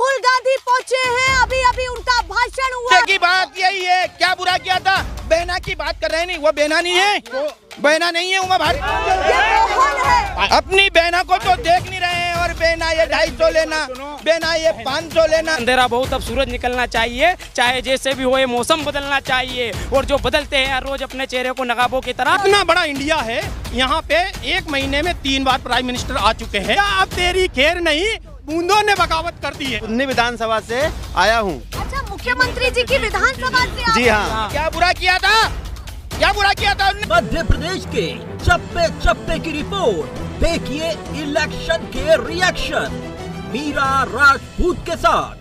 राहुल गांधी पहुंचे हैं, अभी अभी उनका भाषण हुआ। की बात यही है, क्या बुरा किया था? बहना की बात कर रहे हैं, नहीं वो बहना नहीं है, बहना नहीं है उमा भारती, ये मोहन है। अपनी बहना को तो देख नहीं रहे हैं। और बहना ये 250 लेना, बहना ये 500 लेना। अंधेरा बहुत, अब सूरज निकलना चाहिए, चाहे जैसे भी हो, ये मौसम बदलना चाहिए। और जो बदलते हैं हर रोज अपने चेहरे को नकाबों की तरह। इतना बड़ा इंडिया है, यहाँ पे 1 महीने में 3 बार प्राइम मिनिस्टर आ चुके हैं। अब तेरी खैर नहीं, बूंदों ने बगावत कर दी है। बुधनी विधानसभा से आया हूँ। अच्छा, मुख्यमंत्री जी की विधानसभा से? जी हाँ। क्या बुरा किया था? क्या बुरा किया था? मध्य प्रदेश के चप्पे चप्पे की रिपोर्ट देखिए इलेक्शन के रिएक्शन मीरा राजपूत के साथ।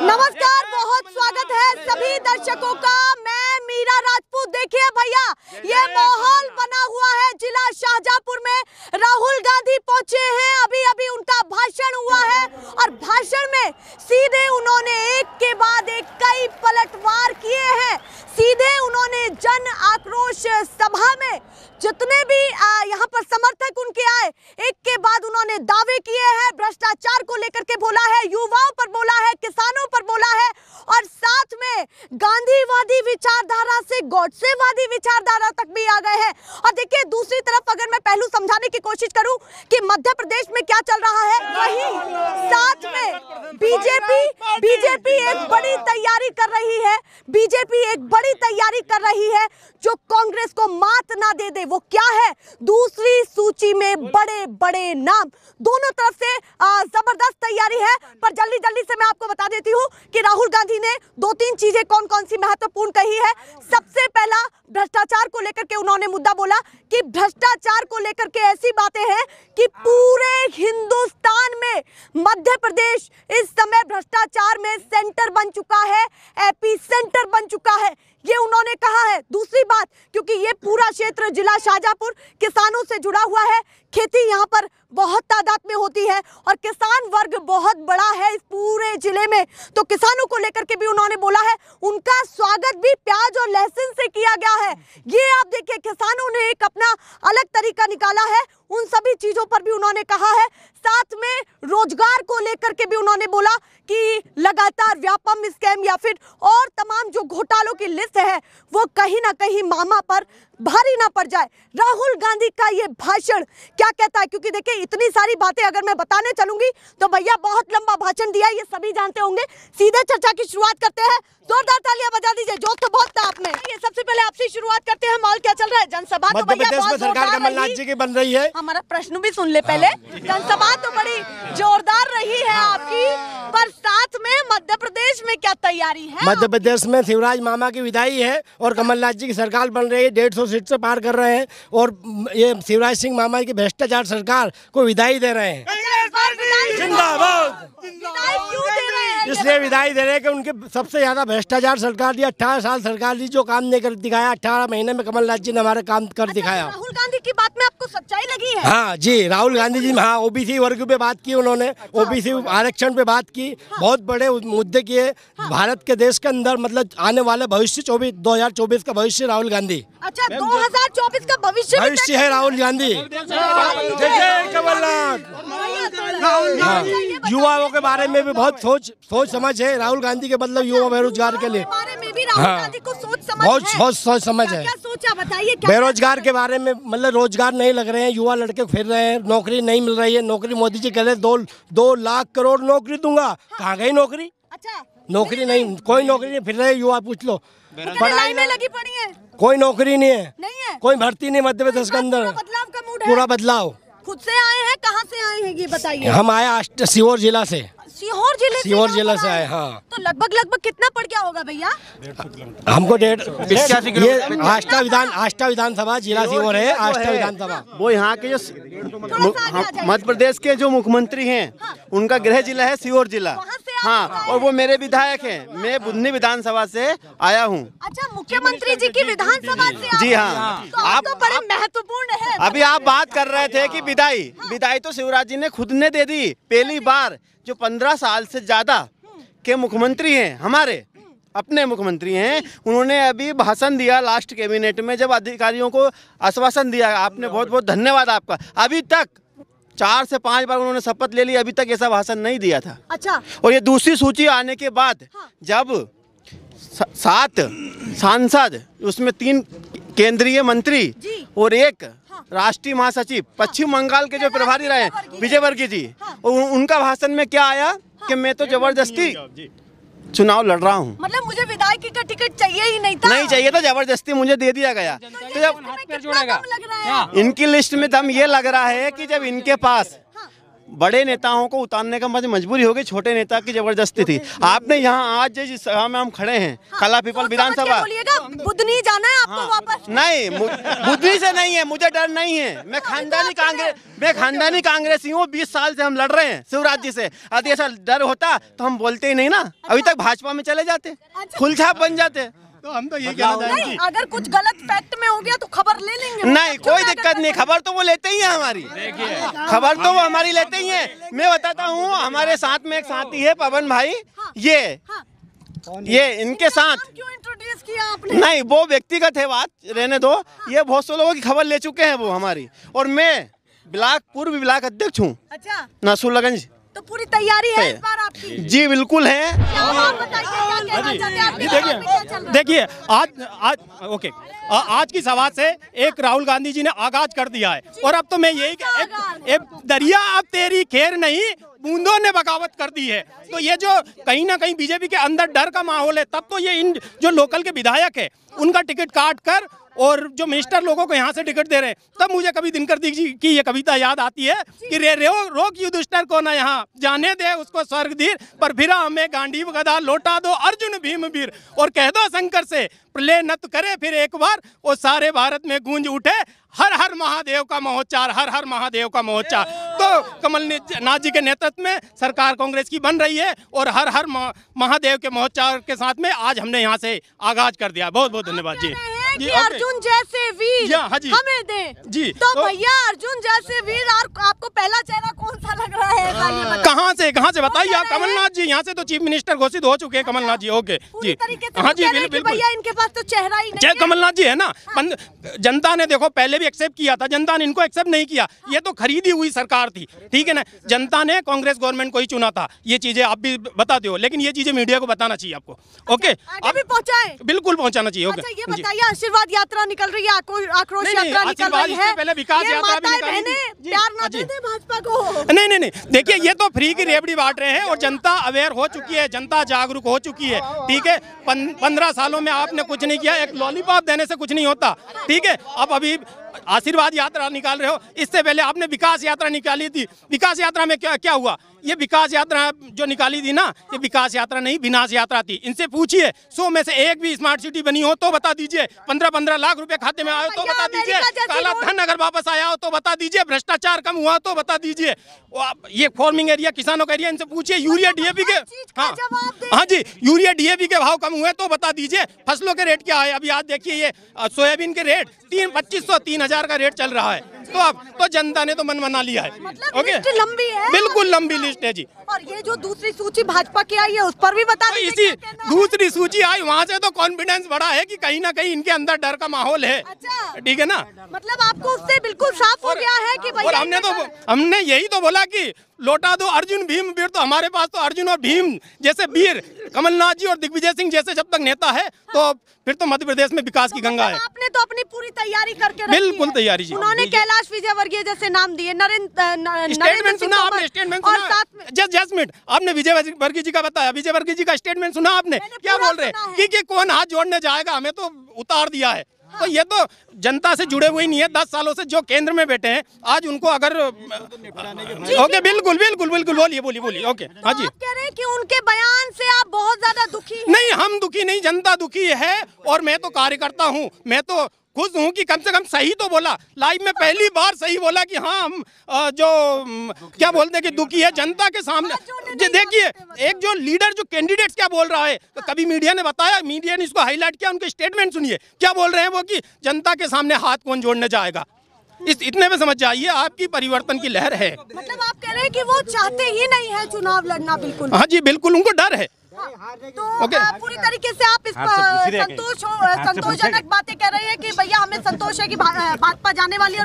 नमस्कार, बहुत स्वागत है सभी दर्शकों का। मैं मीरा राजपूत। देखिए भैया, ये माहौल बना हुआ है जिला शाहजहांपुर में। राहुल गांधी पहुंचे हैं, अभी अभी उनका भाषण हुआ है और भाषण में सीधे उन्होंने एक के बाद एक कई पलटवार किए हैं। सीधे उन्होंने जन आक्रोश सभा में जितने भी यहाँ पर समर्थक उनके आए, एक के बाद उन्होंने दावे किए हैं। भ्रष्टाचार को लेकर के बोला है, युवाओं पर बोला है, किसानों पर बोला है और साथ में गांधीवादी विचारधारा से गॉडसेवादी विचारधारा तक भी आ गए हैं। और देखिए, दूसरी तरफ अगर मैं पहलू समझाने की कोशिश करूं कि मध्य प्रदेश में क्या चल रहा है, वहीं साथ में बीजेपी एक बड़ी तैयारी कर रही है। बीजेपी एक बड़ी तैयारी कर रही है जो कांग्रेस को मात ना दे दे। वो क्या है? दूसरी सूची में बड़े बड़े नाम। दोनों तरफ से जबरदस्त तैयारी है। पर जल्दी जल्दी से मैं आपको बता देती हूँ कि राहुल गांधी ने 2-3 चीजें कौन कौन सी महत्वपूर्ण कही है। सबसे पहला, भ्रष्टाचार को लेकर के उन्होंने मुद्दा बोला कि भ्रष्टाचार को लेकर के ऐसी बातें हैं कि पूरे हिंदुस्तान में मध्य प्रदेश इस समय भ्रष्टाचार में सेंटर बन चुका है, एपी सेंटर बन चुका है, ये उन्होंने कहा है। दूसरी बात, क्योंकि ये पूरा क्षेत्र जिला शाहजहांपुर किसानों से जुड़ा हुआ है, खेती यहाँ पर बहुत तादाद में होती है और किसान वर्ग बहुत बड़ा है इस पूरे जिले में, तो किसानों को लेकर के भी उन्होंने बोला है। उनका स्वागत भी प्याज और लहसुन से किया गया है। ये आप देखिए, किसानों ने एक अपना अलग तरीका निकाला है, उन सभी चीजों पर भी उन्होंने कहा है। साथ में रोजगार को लेकर के भी उन्होंने बोला कि लगातार व्यापम स्कैम या फिर और तमाम जो घोटालों की लिस्ट है वो कहीं ना कहीं मामा पर भारी ना पड़ जाए। राहुल गांधी का ये भाषण क्या कहता है? क्योंकि देखिए, इतनी सारी बातें अगर मैं बताने चलूंगी तो भैया बहुत लंबा भाषण दिया, ये सभी जानते होंगे। सीधे चर्चा की शुरुआत करते हैं। जोरदार तालियां बजा दीजिए, जोश तो बहुत था आप में। ये सबसे पहले आपसे शुरुआत करते हैं। माहौल क्या चल रहा है? जनसभा तो भैया बहुत सरकार कमलनाथ जी की बन रही है। हमारा प्रश्न भी सुन ले पहले। जनसभा तो बड़ी जोरदार रही है आपकी, पर साथ में मध्य प्रदेश में क्या तैयारी है? मध्य प्रदेश में शिवराज मामा की विदाई है और कमलनाथ जी की सरकार बन रही है। 150 सीट से पार कर रहे हैं और ये शिवराज सिंह मामा की भ्रष्टाचार सरकार को विदाई दे रहे हैं। जिंदाबाद। क्यों दे रहे हैं? इसलिए विदाई दे रहे हैं कि उनके सबसे ज्यादा भ्रष्टाचार सरकार दी। 18 साल सरकार दी, जो काम नहीं कर दिखाया, 18 महीने में कमलनाथ जी ने हमारा काम कर दिखाया। राहुल गांधी की बात में आपको सच्चाई लगी है? हाँ जी, राहुल गांधी जी, हाँ, ओबीसी वर्ग पे बात की उन्होंने, ओबीसी आरक्षण पे बात की, बहुत बड़े मुद्दे किए। भारत के देश के अंदर मतलब आने वाले भविष्य 2024 का भविष्य राहुल गांधी। अच्छा, 2024 का भविष्य है राहुल गांधी। जय कमलनाथ। युवाओं के बारे में भी बहुत सोच समझ है राहुल गांधी के, मतलब युवा बेरोजगार के लिए बारे में भी राहुल गांधी को बहुत सोच समझ है। क्या सोचा बताइए? बेरोजगार के बारे में, मतलब रोजगार नहीं लग रहे हैं, युवा लड़के फिर रहे हैं, नौकरी नहीं मिल रही है। नौकरी मोदी जी कह रहे 2 लाख करोड़ नौकरी दूंगा, कहाँ गई नौकरी? अच्छा, नौकरी नहीं, कोई नौकरी नहीं, फिर रहे युवा, पूछ लो। पढ़ाई में लगी पड़ी है, कोई नौकरी नहीं है, नहीं है, कोई भर्ती नहीं मध्य प्रदेश के अंदर। बदलाव का मूड है, पूरा बदलाव। खुद से आए हैं? कहाँ से आए हैं ये बताइए? हम आए सीहोर जिला से। सीहोर जिले से आए। हाँ, तो लगभग कितना पड़ गया होगा भैया? हमको 1.85 आष्टा विधानसभा जिला सीहोर है। आष्टा विधानसभा वो यहाँ के जो मध्य प्रदेश के जो मुख्यमंत्री हैं, उनका गृह जिला है सीहोर जिला। हाँ, और वो मेरे विधायक हैं। मैं बुधनी विधानसभा से आया हूँ। अच्छा, मुख्यमंत्री जी की विधानसभा से? जी हाँ। तो आप तो बड़े महत्वपूर्ण है। अभी आप बात कर रहे थे कि विदाई तो शिवराज जी ने खुद ने दे दी। पहली बार जो 15 साल से ज्यादा के मुख्यमंत्री हैं, हमारे अपने मुख्यमंत्री हैं, उन्होंने अभी भाषण दिया लास्ट कैबिनेट में, जब अधिकारियों को आश्वासन दिया। आपने बहुत बहुत धन्यवाद आपका। अभी तक 4 से 5 बार उन्होंने शपथ ले ली, अभी तक ऐसा भाषण नहीं दिया था। अच्छा। और ये दूसरी सूची आने के बाद जब 7 सांसद, उसमें 3 केंद्रीय मंत्री और 1 राष्ट्रीय महासचिव पश्चिम बंगाल के जो प्रभारी रहे विजय वर्गीय जी, उनका भाषण में क्या आया कि मैं तो जबरदस्ती चुनाव लड़ रहा हूँ, मतलब मुझे विधायक का टिकट चाहिए ही नहीं था, नहीं चाहिए था, जबरदस्ती मुझे दे दिया गया। तो जब इनकी लिस्ट में दम ये लग रहा है कि जब इनके पास बड़े नेताओं को उतारने का मजबूरी हो गई, छोटे नेता की जबरदस्ती थी। आपने यहाँ आज जिस सभा में हम खड़े हैं, कला पीपल विधानसभा, बुधनी जाना है आपको वापस? नहीं, बुधनी से नहीं है, मुझे डर नहीं है। मैं खानदानी कांग्रेसी हूँ, 20 साल से हम लड़ रहे हैं शिवराज जी से। यदि ऐसा डर होता तो हम बोलते ही नहीं ना, अभी तक भाजपा में चले जाते, खुलछाप बन जाते। तो हम तो ये कहना चाहेंगे, अगर कुछ गलत फैक्ट में हो गया तो खबर ले लेंगे। नहीं, कोई दिक्कत नहीं, खबर तो वो लेते ही है हमारी, खबर तो वो हमारी लेते ही है। मैं बताता हूँ, हमारे साथ में एक साथी है पवन भाई, ये इनके साथ क्यों इंट्रोड्यूस किया आपने? नहीं, वो व्यक्तिगत है, बात रहने दो। ये बहुत से लोगों की खबर ले चुके हैं वो हमारी, और मैं पूर्व ब्लॉक अध्यक्ष हूँ। अच्छा। नसूरगंज। तो पूरी तैयारी है इस बार आपकी? जी बिल्कुल है। देखिए आज ओके, आज की सभा से एक राहुल गांधी जी ने आगाज कर दिया है, और अब तो मैं यही एक दरिया अब तेरी खैर नहीं, बूंदों ने बगावत कर दी है। तो ये जो कहीं ना कहीं बीजेपी के अंदर डर का माहौल है, तब तो ये इन जो लोकल के विधायक है उनका टिकट काट कर और जो मिनिस्टर लोगों को यहाँ से टिकट दे रहे हैं, तब मुझे कभी दिनकर जी की ये कविता याद आती है कि रे रोक युधिष्ठिर को ना यहाँ जाने दे उसको स्वर्ग धीर, पर फिरा हमें गांडीव गदा लौटा दो अर्जुन भीम वीर, और कह दो शंकर से प्रलय नत करे फिर एक बार, और सारे भारत में गूंज उठे हर हर महादेव का महोच्चार, हर हर महादेव का महोच्चार। तो कमलनाथ जी के नेतृत्व में सरकार कांग्रेस की बन रही है, और हर हर महादेव के महोच्चार के साथ में आज हमने यहाँ से आगाज कर दिया। बहुत बहुत धन्यवाद जी। कि अर्जुन जैसे वीर हमें दे जी। तो भैया अर्जुन जैसे वीर, आपको पहला चेहरा कौन सा लग रहा है? कहाँ से बताइए आप? कमलनाथ जी यहाँ से तो चीफ मिनिस्टर घोषित हो चुके हैं कमलनाथ जी। ओके जी, हाँ जी बिल्कुल। भैया इनके पास तो चेहरा ही नहीं है। कमलनाथ जी है ना, जनता ने देखो पहले भी एक्सेप्ट किया था, जनता ने इनको एक्सेप्ट नहीं किया। ये तो खरीदी हुई सरकार थी, ठीक है ना, जनता ने कांग्रेस गवर्नमेंट को ही चुना था। ये चीजें आप भी बता दो, लेकिन ये चीजें मीडिया को बताना चाहिए आपको। ओके, अभी पहुंचाए, बिल्कुल पहुंचाना चाहिए। ओके, ये बताइए आशीर्वाद यात्रा निकल रही है, आक्रोश यात्रा निकल रही है, पहले विकास यात्रा भी निकाली थी। प्यार ना देते भाजपा को। नहीं, देखिए ये तो फ्री की रेवड़ी बांट रहे हैं, और जनता अवेयर हो चुकी है, जनता जागरूक हो चुकी है, ठीक है। 15 सालों में आपने कुछ नहीं किया, एक लॉलीपॉप देने से कुछ नहीं होता, ठीक है। अब अभी आशीर्वाद यात्रा निकाल रहे हो, इससे पहले आपने विकास यात्रा निकाली थी। विकास यात्रा में क्या हुआ? ये विकास यात्रा जो निकाली थी ना, ये विकास यात्रा नहीं विनाश यात्रा थी। इनसे पूछिए 100 में से एक भी स्मार्ट सिटी बनी हो तो बता दीजिए, 15-15 लाख रुपए खाते में आए हो तो बता दीजिए, काला धन अगर वापस आया हो तो बता दीजिए, भ्रष्टाचार कम हुआ तो बता दीजिए। ये फार्मिंग एरिया, किसानों का एरिया, इनसे पूछिए यूरिया डीएपी के, हाँ जी, यूरिया डीएपी के भाव कम हुए तो बता दीजिए। फसलों के रेट क्या है? अभी आज देखिए ये सोयाबीन के रेट 2500-3000 का रेट चल रहा है। तो अब तो जनता ने तो मन बना लिया है। ओके, लंबी है, बिल्कुल लंबी लिस्ट है जी। और ये जो दूसरी सूची भाजपा की आई है उस पर भी बता दीजिए। इसी दूसरी सूची आई, वहाँ से तो कॉन्फिडेंस बढ़ा है कि कहीं ना कहीं इनके अंदर डर का माहौल है। अच्छा, ठीक है ना, मतलब आपको उससे बिल्कुल साफ हो गया है कि भैया, हमने यही तो बोला कि लौटा दो अर्जुन भीम वीर। तो हमारे पास तो अर्जुन और भीम जैसे वीर, कमलनाथ जी और दिग्विजय सिंह जैसे जब तक नेता है, तो फिर तो मध्य प्रदेश में विकास की गंगा है। आपने तो अपनी पूरी तैयारी करके रखी है। बिल्कुल तैयारी जी। उन्होंने कैलाश विजयवर्गीय जैसे नाम दिए, स्टेटमेंट सुना आपने? स्टेटमेंट सुना? जस्ट मिनट, आपने विजयवर्गीय जी का बताया, विजयवर्गीय जी का स्टेटमेंट सुना आपने? क्या बोल रहे हैं कि कौन हाथ जोड़ने जाएगा, हमें तो उतार दिया है। तो ये तो जनता से जुड़े हुए नहीं है। 10 सालों से जो केंद्र में बैठे हैं, आज उनको अगर ओके, बिल्कुल बोलिए। ओके, हाँ जी। आप कह रहे हैं कि उनके बयान से आप बहुत ज्यादा दुखी हैं? नहीं, हम दुखी नहीं, जनता दुखी है। और मैं तो कार्यकर्ता हूँ, मैं तो खुश हूँ कि कम से कम सही तो बोला, लाइव में पहली बार सही बोला कि हाँ हम जो क्या बोलते हैं कि दुखी है जनता के सामने। देखिए एक जो लीडर, जो कैंडिडेट्स क्या बोल रहा है, तो कभी मीडिया ने बताया, मीडिया ने इसको हाईलाइट किया, उनके स्टेटमेंट सुनिए क्या बोल रहे हैं वो, कि जनता के सामने हाथ कौन जोड़ने जाएगा। इतने में समझ जाइए आपकी परिवर्तन की लहर है। मतलब आप कह रहे हैं कि वो चाहते ही नहीं है चुनाव लड़ना? बिल्कुल, हाँ जी बिल्कुल, उनको डर है। तो ओके। पूरी तरीके से आप इस संतोषजनक बातें कह रहे हैं कि भैया हमें संतोष है कि भाजपा जाने वाली है।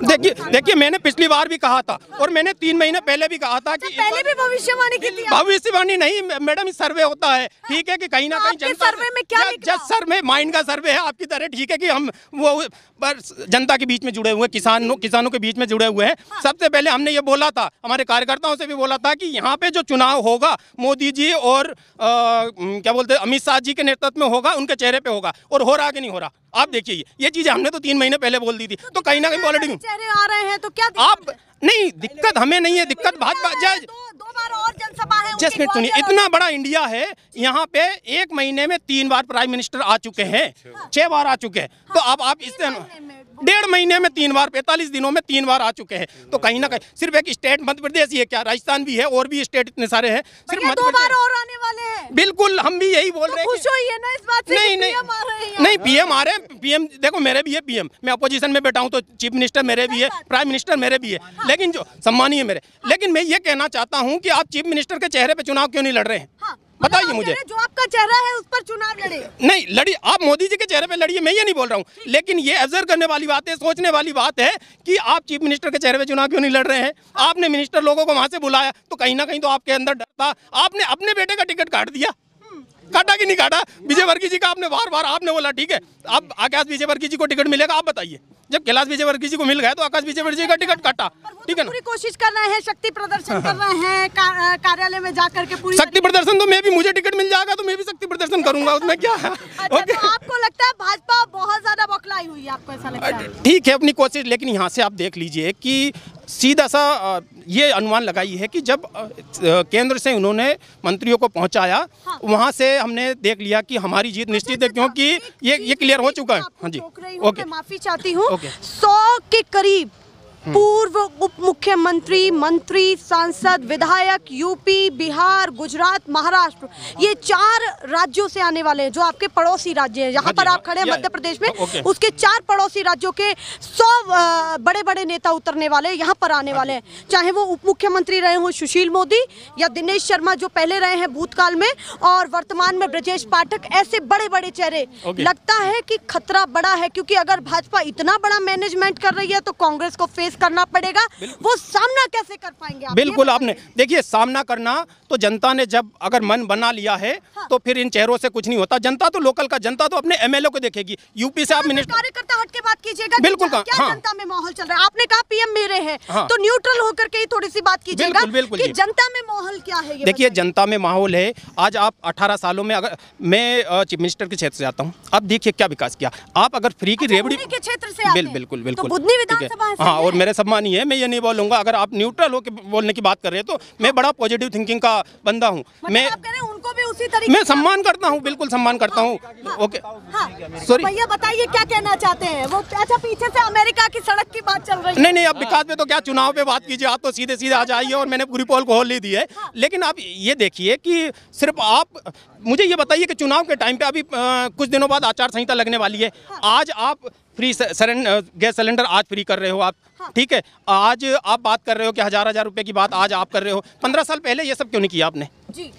देखिए मैंने पिछली बार भी कहा था और मैंने 3 महीने पहले भी कहा था कि पहले भी भविष्यवाणी की थी। भविष्यवाणी नहीं मैडम, इस सर्वे होता है, ठीक है कि कहीं ना कहीं जनता सर्वे में क्या जज सर्वे माइंड का सर्वे है आपकी तरह, ठीक है कि हम वो पर जनता के बीच में जुड़े हुए, किसानों के बीच में जुड़े हुए हैं। सबसे पहले हमने ये बोला था, हमारे कार्यकर्ताओं से भी बोला था कि यहाँ पे जो चुनाव होगा मोदी जी और क्या बोलते हैं अमित शाह जी के नेतृत्व में होगा, उनके चेहरे पे होगा। और हो रहा कि नहीं हो रहा आप देखिए, ये चीजें हमने तो 3 महीने पहले बोल दी थी। तो कहीं ना कहीं पॉलिटिक्स चेहरे आ रहे हैं तो क्या आप नहीं, दिक्कत हमें नहीं है, दिक्कत भाजपा जज दो बार और जनसभा है। जस्ट मिनट सुनिए, इतना बड़ा इंडिया है, यहाँ पे 1 महीने में 3 बार प्राइम मिनिस्टर आ चुके हैं, 6 बार आ चुके हैं। तो अब आप इससे 1.5 महीने में 3 बार, 45 दिनों में 3 बार आ चुके हैं। तो कहीं ना कहीं सिर्फ एक स्टेट मध्य प्रदेश ही है क्या, राजस्थान भी है और भी स्टेट इतने सारे हैं, सिर्फ मध्य 2 बार प्रदेश और आने वाले हैं। बिल्कुल, हम भी यही बोल रहे हैं। खुश होइए ना इस बात से। नहीं नहीं पीएम आ रहे हैं। पीएम देखो मेरे भी है पीएम, मैं अपोजिशन में बैठा हूं तो चीफ मिनिस्टर मेरे भी है, प्राइम मिनिस्टर मेरे भी है, लेकिन जो सम्मानीय मेरे। लेकिन मैं ये कहना चाहता हूं कि आप चीफ मिनिस्टर के चेहरे पे चुनाव क्यों नहीं लड़ रहे हैं? बताइए मुझे। जो आपका चेहरा है उस पर चुनाव लड़े। नहीं लड़ी, आप मोदी जी के चेहरे पे लड़िए, मैं ये नहीं बोल रहा हूँ, लेकिन ये ऑब्जर्व करने वाली बात है, सोचने वाली बात है कि आप चीफ मिनिस्टर के चेहरे पे चुनाव क्यों नहीं लड़ रहे हैं? आपने मिनिस्टर लोगों को वहां से बुलाया तो कहीं ना कहीं तो आपके अंदर डर था। आपने अपने बेटे का टिकट काट दिया, काटा कि नहीं काटा? विजय वर्गीय जी का आपने बार आपने बोला ठीक है अब आकाश विजय वर्गीय जी को टिकट मिलेगा, आप बताइए। जब कैलाश विजय वर्गीय जी को मिल गया तो आकाश विजय वर्गीय जी का टिकट काटा, ठीक है ना? पूरी कोशिश कर रहे हैं, शक्ति प्रदर्शन कर रहे हैं, कार्यालय में जाकर के पूरी शक्ति प्रदर्शन। तो मैं भी, मुझे टिकट मिल जाएगा तो मैं भी शक्ति प्रदर्शन करूंगा, उसमें क्या है? अच्छा, तो आपको लगता है भाजपा बहुत ज्यादा बौखलाई हुई है, आपको ऐसा लगता है? ठीक है अपनी कोशिश, लेकिन यहाँ से आप देख लीजिए कि सीधा सा ये अनुमान लगाई है कि जब केंद्र से उन्होंने मंत्रियों को पहुंचाया, वहां से हमने देख लिया कि हमारी जीत निश्चित है, क्योंकि ये क्लियर हो चुका है। हाँ जी, ओके, माफी चाहती हूँ। 100 के करीब पूर्व उप मुख्यमंत्री, मंत्री, सांसद, विधायक यूपी, बिहार, गुजरात, महाराष्ट्र, ये 4 राज्यों से आने वाले हैं, जो आपके पड़ोसी राज्य हैं। यहाँ पर आप खड़े हैं मध्य प्रदेश में, उसके 4 पड़ोसी राज्यों के 100 बड़े बड़े नेता उतरने वाले यहाँ पर आने वाले हैं। चाहे वो उप मुख्यमंत्री रहे हों सुशील मोदी, या दिनेश शर्मा जो पहले रहे हैं भूतकाल में, और वर्तमान में ब्रजेश पाठक, ऐसे बड़े बड़े चेहरे। लगता है कि खतरा बड़ा है, क्योंकि अगर भाजपा इतना बड़ा मैनेजमेंट कर रही है तो कांग्रेस को फेस करना पड़ेगा। वो सामना कैसे कर पाएंगे आप? बिल्कुल, आपने देखिए सामना करना तो जनता ने जब अगर मन बना लिया है तो फिर इन चेहरों से कुछ नहीं होता। जनता तो लोकल का, जनता तो अपने एमएलए को देखेगी। यूपी से आप मिनिस्टर, कार्यकर्ता हट के बात कीजिएगा। बिल्कुल, क्या जनता में माहौल चल रहा है? आपने कहा पीएम मेरे हैं, तो न्यूट्रल होकर के ही थोड़ी सी बात कीजिएगा कि जनता में माहौल क्या है। देखिए जनता में माहौल है। आज आप 18 सालों में, अगर मैं चीफ मिनिस्टर के क्षेत्र से आता हूँ, अब देखिए क्या विकास किया। आप अगर फ्री की रेवड़ी के क्षेत्र से बिल्कुल तो बुधनी विधानसभा है। हाँ, और मेरे सम्मानीय है, मैं ये नहीं बोलूंगा। अगर आप न्यूट्रल होकर बोलने की बात कर रहे हैं तो मैं बड़ा पॉजिटिव थिंकिंग का बंदा हूँ। मैं आप कह रहे हैं उनको भी उसी तरीके मैं सम्मान करता हूँ, बिल्कुल सम्मान करता हूँ। ओके, सॉरी भैया बताइए क्या कहना चाहते हैं वो? अच्छा, पीछे से अमेरिका की सड़क की बात चल रही है। नहीं, अब विकास पे तो क्या, चुनाव पे बात कीजिए। आप तो सीधे सीधे आ जाइए और मैंने पूरी पोल खोल ली दी है। लेकिन आप ये देखिए कि सिर्फ आप मुझे ये बताइए कि चुनाव के टाइम पे अभी कुछ दिनों बाद आचार संहिता लगने वाली है। आज आप फ्री गैस सिलेंडर आज फ्री कर रहे हो आप, ठीक है? आज आप बात कर रहे हो कि 1000 रुपए की बात आज आप कर रहे हो। 15 साल पहले ये सब क्यों नहीं किया आपने?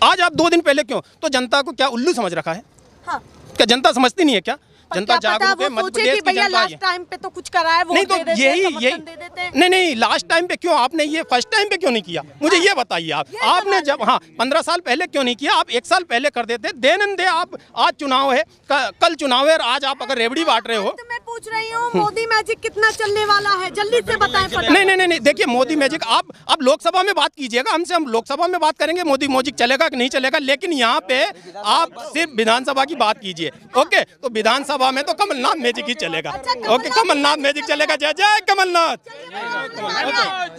आज आप 2 दिन पहले क्यों? तो जनता को क्या उल्लू समझ रखा है? क्या जनता समझती नहीं है क्या? जनता जागरूक है, मध्य प्रदेश की जनता है। टाइम पे तो कुछ कराया वो नहीं, तो यही नहीं लास्ट टाइम पे क्यों आपने ये फर्स्ट टाइम पे क्यों नहीं किया? मुझे ये बताइए आप। आपने जब 15 साल पहले क्यों नहीं किया? आप 1 साल पहले कर देते। देन दे आप, आज चुनाव है, कल चुनाव है, और आज आप अगर रेवड़ी बांट रहे हो। तो मैं पूछ रही हूँ मोदी मैजिक कितना चलने वाला है, जल्दी से बताएं। नहीं, देखिए मोदी मैजिक आप लोकसभा में बात कीजिएगा हमसे, हम लोकसभा में बात करेंगे मोदी मैजिक चलेगा कि नहीं चलेगा। लेकिन यहाँ पे आप सिर्फ विधानसभा की बात कीजिए। ओके, तो विधानसभा में तो कमलनाथ मैजिक ही चलेगा। ओके, कमलनाथ मैजिक चलेगा। जय जय कमलनाथ।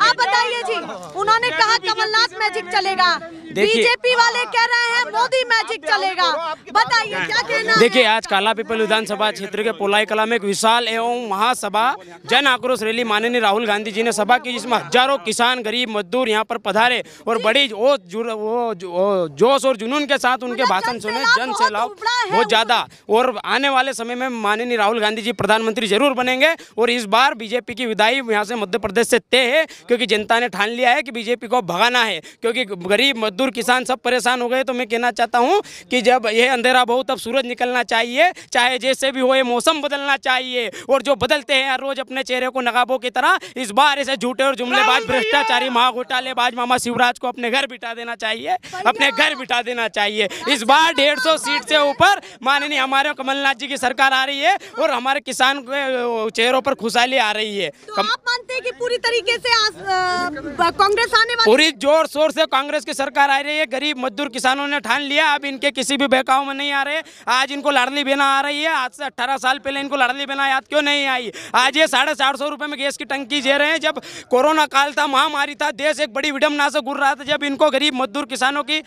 आप बताइए जी, उन्होंने कहा कमलनाथ मैजिक चलेगा, बीजेपी वाले कह रहे हैं मोदी मैजिक चलेगा। बताइए क्या कहना है? देखिए आज कालापीपल विधानसभा क्षेत्र के पोलाई कला में एक विशाल विशाल एवं महासभा जन आक्रोश रैली माननीय राहुल गांधी जी ने सभा की, जिसमें हजारों किसान गरीब मजदूर यहाँ पर पधारे और बड़ी जोश और जुनून के साथ उनके भाषण सुने। जन सैलाब बहुत ज्यादा, और आने वाले समय में माननीय राहुल गांधी जी प्रधानमंत्री जरूर बनेंगे। और इस बार बीजेपी की विदाई यहाँ से मध्य प्रदेश से तय है, क्योंकि जनता ने ठान लिया है कि बीजेपी को भगाना है, क्योंकि गरीब मजदूर किसान सब परेशान हो गए। तो मैं कहना चाहता हूँ कि जब यह अंधेरा बहुत, अब सूरज निकलना चाहिए, चाहे जैसे भी हो, ये मौसम बदलना चाहिए। और जो बदलते हैं रोज अपने चेहरे को नकाबों की तरह, इस बार ऐसे झूठे और जुमलेबाज भ्रष्टाचारी महाघोटालेबाज मामा शिवराज को अपने घर बिठा देना चाहिए, अपने घर बिठा देना चाहिए। इस बार 150 सीट से ऊपर माननीय हमारे कमलनाथ जी की सरकार आ रही है और हमारे किसान के चेहरों पर खुशहाली आ रही है। तो आप मानते हैं कि पूरी तरीके से कांग्रेस आने वाली, पूरी जोर शोर से कांग्रेस की सरकार आ रही है। गरीब मजदूर किसानों ने ठान लिया, अब इनके किसी भी बहकाव में नहीं आ रहे। आज इनको लाडली बहना आ रही है, आज से 18 साल पहले इनको लाडली बहना याद क्यों नहीं आई? आज ये 450 रुपए में गैस की टंकी दे रहे हैं। जब कोरोना काल था, महामारी था, देश एक बड़ी विडम्बना से गुजर रहा था, जब इनको गरीब मजदूर किसानों की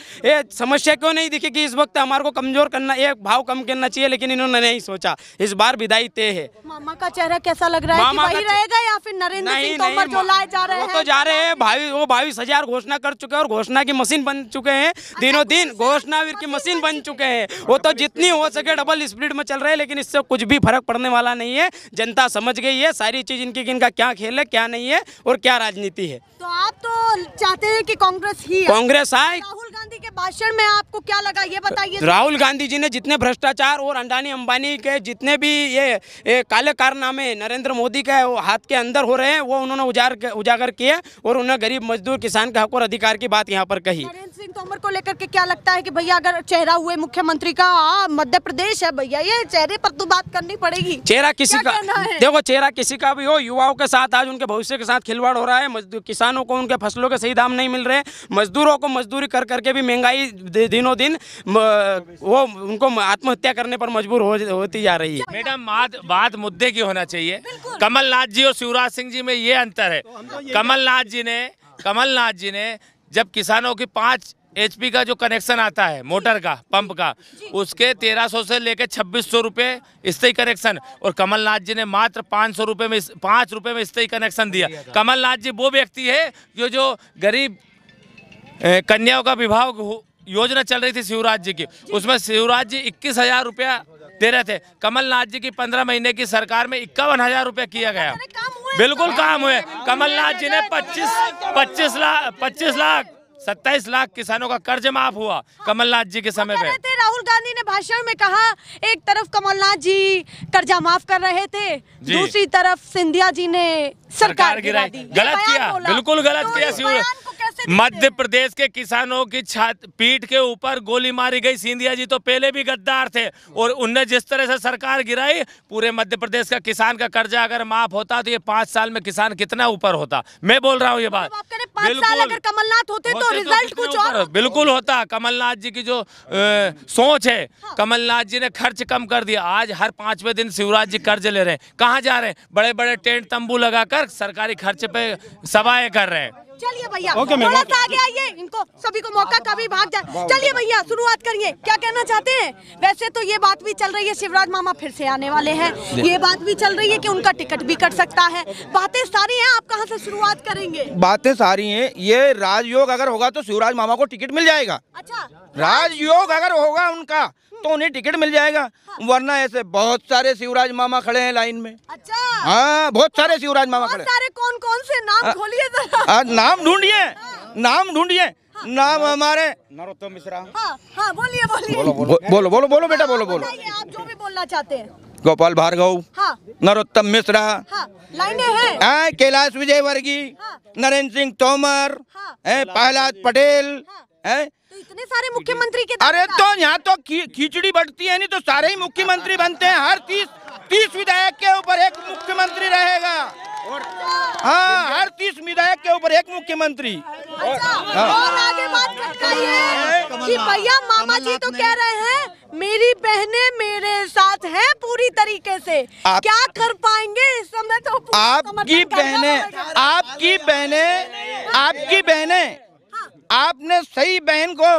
समस्या क्यों नहीं दिखी कि इस वक्त हमारे को कमजोर करना, एक भाव कम करना चाहिए, लेकिन इन्होंने नहीं सोचा। इस बार विदाई तय है। मामा का चेहरा कैसा लग रहा है कि वही रहेगा या फिर नरेंद्र सिंह तोमर जो लाए जा रहे हैं? वो तो जा रहे हैं भाई, वो 22,000 घोषणा कर चुके हैं और घोषणा की मशीन बन चुके हैं। दिनों दिन घोषणावीर की मशीन बन चुके हैं। वो तो जितनी हो सके डबल स्पीड में चल रहे हैं, लेकिन इससे कुछ भी फर्क पड़ने वाला नहीं है। जनता समझ गई है सारी चीज, इनका क्या खेल है, क्या नहीं है और क्या राजनीति है। तो आप तो चाहते हैं कि कांग्रेस ही कांग्रेस आए। राहुल गांधी के भाषण में आपको क्या लगा, ये बताइए। राहुल गांधी जी ने जितने भ्रष्टाचार और अंडानी अंबानी के जितने भी ये काले कारनामे नरेंद्र मोदी के हाथ के अंदर हो रहे हैं, वो उन्होंने उजागर किए और उन्होंने गरीब मजदूर किसान के हक और अधिकार की बात यहाँ पर कही। नरेंद्र सिंह तोमर को लेकर के क्या लगता है कि भैया अगर चेहरा हुए मुख्यमंत्री का, मध्य प्रदेश है भैया, ये चेहरे पर तो बात करनी पड़ेगी। चेहरा किसी का, देखो चेहरा किसी का भी हो, युवाओं के साथ आज उनके भविष्य के साथ खिलवाड़ हो रहा है। किसानों को उनके फसलों के सही दाम नहीं मिल रहे, मजदूरों को मजदूरी कर करके भी महंगाई दिनों दिन वो उनको आत्महत्या करने पर मजबूर होती जा रही है। मैडम बात मुद्दे की होना चाहिए। कमलनाथ जी और शिवराज सिंह जी में ये अंतर है। कमलनाथ जी ने जब किसानों की 5 HP का जो कनेक्शन आता है मोटर का, पंप का, उसके 1300 से लेकर 2600 रुपये स्थायी कनेक्शन, और कमलनाथ जी ने मात्र 500 रुपये में 5 रुपये में स्थायी कनेक्शन दिया। कमलनाथ जी वो व्यक्ति है जो गरीब कन्याओं का विवाह योजना चल रही थी शिवराज जी की, उसमें शिवराज जी 21,000 रुपया दे रहे थे। कमलनाथ जी की 15 महीने की सरकार में 51,000 रुपया किया गया। बिल्कुल काम हुए। कमलनाथ जी ने 25 लाख 27 लाख किसानों का कर्ज माफ हुआ कमलनाथ जी के समय में। राहुल गांधी ने भाषण में कहा, एक तरफ कमलनाथ जी कर्जा माफ कर रहे थे, दूसरी तरफ सिंधिया जी ने सरकार गिराई। गलत किया, बिल्कुल गलत किया। मध्य प्रदेश के किसानों की पीठ के ऊपर गोली मारी गई। सिंधिया जी तो पहले भी गद्दार थे और उनने जिस तरह से सरकार गिराई, पूरे मध्य प्रदेश का किसान का कर्जा अगर माफ होता तो ये 5 साल में किसान कितना ऊपर होता। मैं बोल रहा हूँ ये बात। 5 साल अगर कमलनाथ होते तो रिजल्ट कुछ और बिल्कुल होता। कमलनाथ जी की जो सोच है, कमलनाथ जी ने खर्च कम कर दिया। आज हर 5वें दिन शिवराज जी कर्ज ले रहे हैं। कहाँ जा रहे हैं? बड़े बड़े टेंट तंबू लगाकर सरकारी खर्च पे सभाएं कर रहे हैं। चलिए भैया थोड़ा सा आगे आइए, इनको सभी को मौका कभी भाग जाए। चलिए भैया शुरुआत करिए, क्या कहना चाहते हैं? वैसे तो ये बात भी चल रही है शिवराज मामा फिर से आने वाले हैं, ये बात भी चल रही है कि उनका टिकट भी कट सकता है। बातें सारी हैं, आप कहाँ से शुरुआत करेंगे? बातें सारी हैं। ये राजयोग अगर होगा तो शिवराज मामा को टिकट मिल जाएगा। अच्छा, राजयोग अगर होगा उनका तो उन्हें टिकट मिल जाएगा। वरना ऐसे बहुत सारे शिवराज मामा खड़े हैं लाइन में। अच्छा, हाँ, बहुत सारे शिवराज मामा खड़े। सारे कौन कौन से नाम खोलिए जरा। नाम ढूंढिए, नाम ढूंढिए। नाम हमारे नरोत्तम मिश्रा। हाँ, बोलिए बोलो बेटा, बोलो। आप जो भी बोलना चाहते हैं। गोपाल भार्गव, नरोत्तम मिश्रा, लाइनें हैं। कैलाश विजयवर्गीय, नरेंद्र सिंह तोमर, प्रहलाद पटेल, तो इतने सारे मुख्यमंत्री के। अरे तो यहाँ तो खिचड़ी बढ़ती है, नहीं तो सारे ही मुख्यमंत्री बनते हैं। हर 30 विधायक के ऊपर एक मुख्यमंत्री रहेगा। हाँ, हर 30 विधायक के ऊपर एक मुख्यमंत्री। और आगे बात कि भैया मामा जी तो कह रहे हैं मेरी बहनें मेरे साथ हैं पूरी तरीके से। क्या कर पाएंगे इस समय? तो आपकी बहनें आपने सही बहन को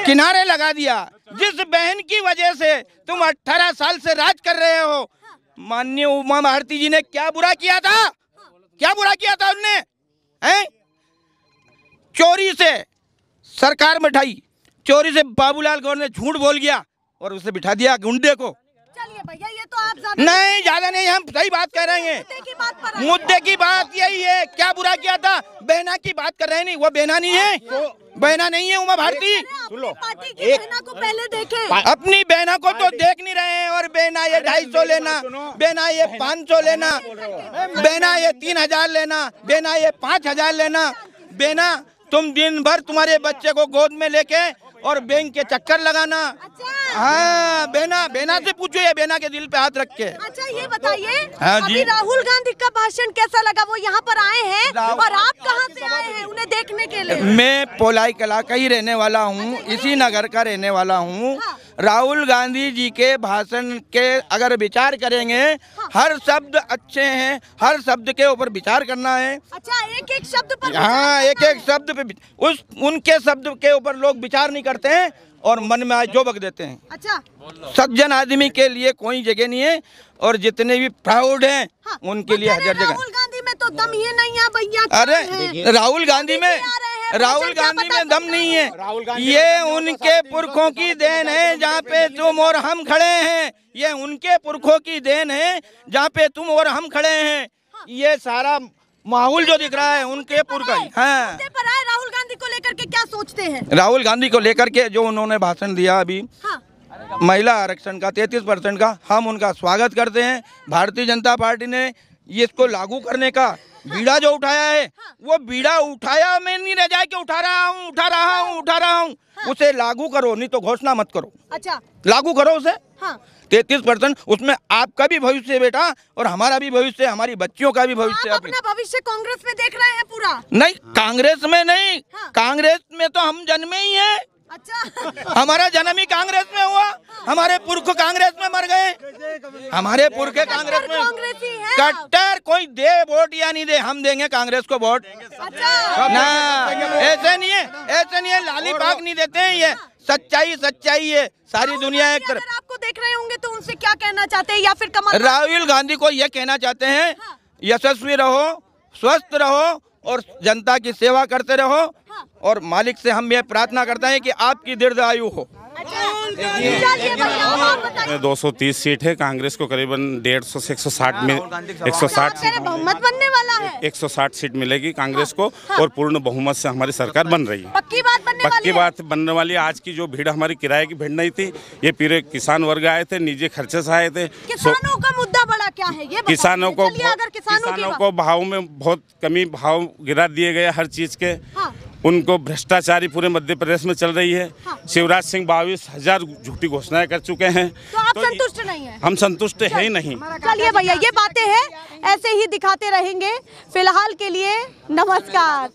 किनारे लगा दिया। जिस बहन की वजह से तुम 18 साल से राज कर रहे हो, माननीय उमा भारती जी ने क्या बुरा किया था? क्या बुरा किया था उनने? हैं? चोरी से सरकार बैठाई, चोरी से बाबूलाल गौर ने झूठ बोल गया और उसे बिठा दिया गुंडे को। चलिए भैया, ये तो आप ज्यादा नहीं, ज्यादा नहीं, हम सही बात कर रहे हैं। मुद्दे की बात यही है। क्या बुरा किया था? बहना की बात कर रहे हैं। नहीं, वो बहना नहीं है, बहना नहीं है उमा भारती। पार्टी की बहना को पहले देखे, अपनी बहना को तो देख नहीं रहे हैं। और बहना ये 250 लेना, बहना ये 500 लेना, बहना ये 3000 लेना, बहना ये 5000 लेना। बहना तुम दिन भर तुम्हारे बच्चे को गोद में लेके और बैंक के चक्कर लगाना। हाँ, बहना से पूछो, ये बहना के दिल पे हाथ रख के। अच्छा ये बताइए, हाँ जी, अभी राहुल गांधी का भाषण कैसा लगा? वो यहाँ पर आए हैं और आप कहाँ से आए हैं उन्हें देखने के लिए? मैं पोलाई कला का ही रहने वाला हूँ, इसी नगर का रहने वाला हूँ। हाँ। राहुल गांधी जी के भाषण के अगर विचार करेंगे, हाँ। हर शब्द अच्छे हैं, हर शब्द के ऊपर विचार करना है। अच्छा, एक एक शब्द पर? हाँ, एक एक शब्द पे उनके शब्द के ऊपर लोग विचार नहीं करते हैं और मन में आए जो बक देते हैं। अच्छा, सज्जन आदमी के लिए कोई जगह नहीं है और जितने भी प्राउड हैं हाँ। उनके लिए हज़ार जगह। राहुल गांधी में तो दम ही नहीं है भैया। अरे राहुल गांधी में दम नहीं है। ये उनके पुरखों की देन है जहाँ पे तुम और हम खड़े हैं। ये उनके पुरखों की देन है जहाँ पे तुम और हम खड़े हैं। ये सारा माहौल जो दिख रहा है उनके पुरखा ही। हाँ, पर आए राहुल गांधी को लेकर के क्या सोचते हैं? राहुल गांधी को लेकर के जो उन्होंने भाषण दिया अभी, हाँ। महिला आरक्षण का 33% का, हम उनका स्वागत करते हैं। भारतीय जनता पार्टी ने इसको लागू करने का बीड़ा जो उठाया है, वो बीड़ा उठाया में नहीं रह जाए कि उठा रहा हूँ। उसे लागू करो, नहीं तो घोषणा मत करो। अच्छा, लागू करो उसे। हाँ। 33%, उसमें आपका भी भविष्य है बेटा और हमारा भी भविष्य, हमारी बच्चियों का भी भविष्य। आप अपना भविष्य कांग्रेस में देख रहे हैं पूरा? नहीं, कांग्रेस में नहीं। हाँ। कांग्रेस में तो हम जन्मे ही हैं। अच्छा, हमारा जन्म ही कांग्रेस में हुआ। हमारे पुरख कांग्रेस में मर गए। हमारे पुरखे कांग्रेस में कांग्रेसी है। कट्टर कोई दे वोट या नहीं दे, हम देंगे कांग्रेस को वोट। अच्छा, ना, ऐसे नहीं है, ऐसे नहीं है, लाली पाक नहीं देते हैं। ये सच्चाई है। सारी दुनिया एक तरफ। अगर आपको देख रहे होंगे तो उनसे क्या कहना चाहते हैं? या फिर कमल राहुल गांधी को ये कहना चाहते हैं, यशस्वी रहो, स्वस्थ रहो और जनता की सेवा करते रहो। और मालिक से हम ये प्रार्थना करते हैं कि आपकी दीर्घायु हो। 230 सीट है, कांग्रेस को करीबन 150 से 160 में 160 सीट बहुमत बनने वाला है। 160 सीट मिलेगी कांग्रेस को और पूर्ण बहुमत से हमारी सरकार बन रही है। पक्की बात बनने वाली है। आज की जो भीड़ हमारी किराए की भीड़ नहीं थी, ये पूरे किसान वर्ग आए थे, निजी खर्चे से आए थे। किसानों का मुद्दा बड़ा क्या है ये? किसानों को भाव में बहुत कमी, भाव गिरा दिए गए हर चीज के। उनको भ्रष्टाचारी पूरे मध्य प्रदेश में चल रही है। शिवराज सिंह 22,000 झूठी घोषणाएं कर चुके हैं। तो आप संतुष्ट नहीं है? हम संतुष्ट है ही नहीं। चलिए भैया, ये बातें हैं, ऐसे ही दिखाते रहेंगे। फिलहाल के लिए नमस्कार।